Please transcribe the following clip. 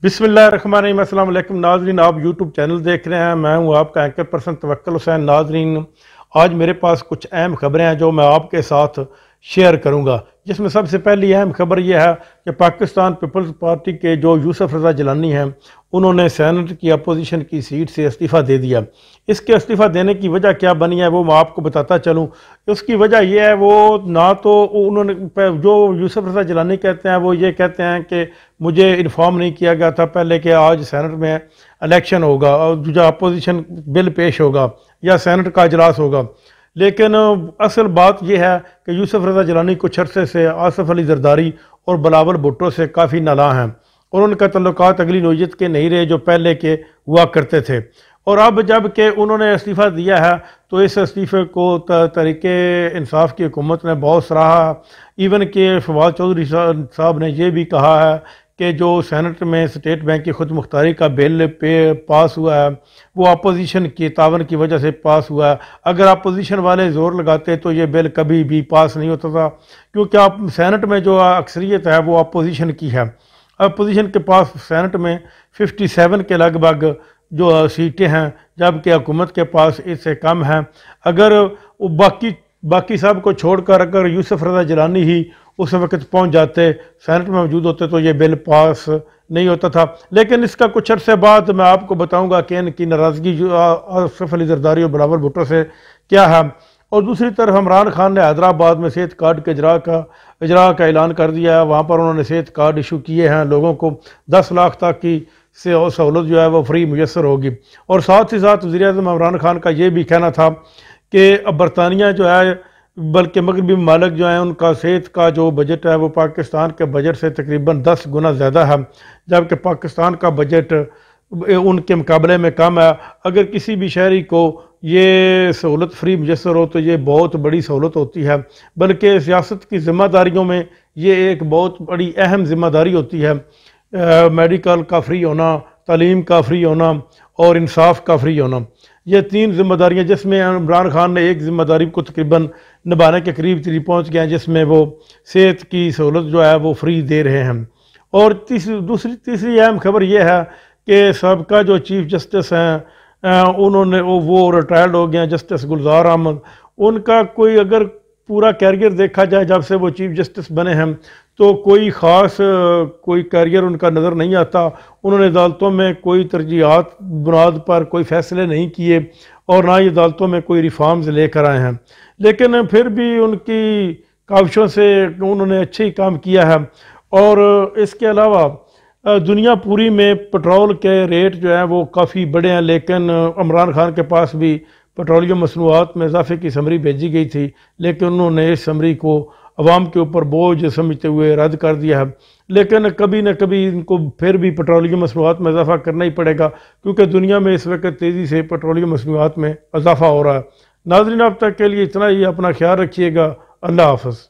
बिस्मिल्लाहिर्रहमानिर्रहीम। अस्सलाम वालेकुम नाज़रीन, आप यूट्यूब चैनल देख रहे हैं। मैं हूं आपका एंकर पर्सन तवक्कुल हुसैन। नाज़रीन, आज मेरे पास कुछ अहम खबरें हैं जो मैं आपके साथ शेयर करूंगा, जिसमें सबसे पहली अहम खबर यह है कि पाकिस्तान पीपल्स पार्टी के जो यूसुफ रज़ा जिलानी हैं, उन्होंने सेनेट की अपोजिशन की सीट से इस्तीफ़ा दे दिया। इसके इस्तीफ़ा देने की वजह क्या बनी है वो मैं आपको बताता चलूँ। उसकी वजह यह है, वो ना तो उन्होंने जो यूसुफ रज़ा जिलानी कहते हैं वो ये कहते हैं कि मुझे इन्फॉर्म नहीं किया गया था पहले कि आज सेनेट में इलेक्शन होगा और जो अपोजिशन बिल पेश होगा या सेनेट का इजलास होगा। लेकिन असल बात यह है कि यूसुफ रज़ा जिलानी कुछ अरसे से आसिफ अली जरदारी और बिलावल भुट्टो से काफ़ी नालां हैं और उनका तल्लुकात अगली नौयत के नहीं रहे जो पहले के हुआ करते थे। और अब जब कि उन्होंने इस्तीफ़ा दिया है तो इस इस्तीफ़े को तहरीके इंसाफ की हुकूमत ने बहुत सराहा। इवन के फवाद चौधरी साहब ने यह भी कहा है कि जो सेनेट में स्टेट बैंक की खुद मुख्तारी का बिल पास हुआ है वो अपोजिशन की तावन की वजह से पास हुआ है। अगर अपोजिशन वाले ज़ोर लगाते तो ये बिल कभी भी पास नहीं होता था, क्योंकि आप सेनेट में जो अक्सरियत है वो अपोजिशन की है। अपोजिशन के पास सेनेट में 57 के लगभग जो सीटें हैं, जबकि हुकूमत के पास इससे कम हैं। अगर वो बाकी सब को छोड़कर अगर यूसुफ रज़ा जिलानी ही उस वक्त पहुंच जाते, सेनेट में मौजूद होते, तो ये बिल पास नहीं होता था। लेकिन इसका कुछ अरसे बाद मैं आपको बताऊंगा कि इनकी नाराज़गी आसिफ अली जरदारी और बिलावल भुट्टो से क्या है। और दूसरी तरफ इमरान खान ने हैदराबाद में सेहत कार्ड के इजरा का ऐलान कर दिया है। वहाँ पर उन्होंने सेहत कार्ड इशू किए हैं, लोगों को 10 लाख तक की सहूलत जो है वो फ्री मुयसर होगी। और साथ ही साथ वज़ीर-ए-आज़म इमरान खान का ये भी कहना था कि अब बरतानिया जो है बल्कि मगरबी ममालिक जो हैं उनका सेहत का जो बजट है वो पाकिस्तान के बजट से तकरीबन 10 गुना ज़्यादा है, जबकि पाकिस्तान का बजट उनके मुकाबले में कम है। अगर किसी भी शहरी को ये सहूलत फ्री मुयसर हो तो ये बहुत बड़ी सहूलत होती है, बल्कि सियासत की ज़िम्मेदारियों में ये एक बहुत बड़ी अहम ज़िम्मेदारी होती है। मेडिकल का फ्री होना, तालीम का फ्री होना और इंसाफ का फ्री होना, ये 3 जिम्मेदारियाँ, जिसमें इमरान खान ने एक ज़िम्मेदारी को तकरीबन निभाने के करीब पहुँच गए हैं, जिसमें वो सेहत की सहूलत जो है वो फ्री दे रहे हैं। और तीसरी अहम खबर यह है कि सबका जो चीफ जस्टिस हैं उन्होंने वो रिटायर्ड हो गए हैं, जस्टिस गुलजार अहमद। उनका कोई अगर पूरा कैरियर देखा जाए जब से वो चीफ जस्टिस बने हैं तो कोई ख़ास कोई कैरियर उनका नज़र नहीं आता। उन्होंने अदालतों में कोई तरजीहात बुनियाद पर कोई फ़ैसले नहीं किए और ना ही अदालतों में कोई रिफॉर्म्स लेकर आए हैं, लेकिन फिर भी उनकी काविशों से उन्होंने अच्छे ही काम किया है। और इसके अलावा दुनिया पूरी में पेट्रोल के रेट जो हैं वो काफ़ी बड़े हैं, लेकिन इमरान खान के पास भी पेट्रोलियम मसनूआत में इजाफे की समरी भेजी गई थी, लेकिन उन्होंने इस समरी को अवाम के ऊपर बोझ समझते हुए रद्द कर दिया है। लेकिन कभी न कभी इनको फिर भी पेट्रोलियम मसनूआत में इजाफा करना ही पड़ेगा, क्योंकि दुनिया में इस वक्त तेज़ी से पेट्रोलियम मसनूआत में इजाफा हो रहा है। नाज़रीन, अब तक के लिए इतना ही। अपना ख्याल रखिएगा। अल्लाह हाफ़िज़।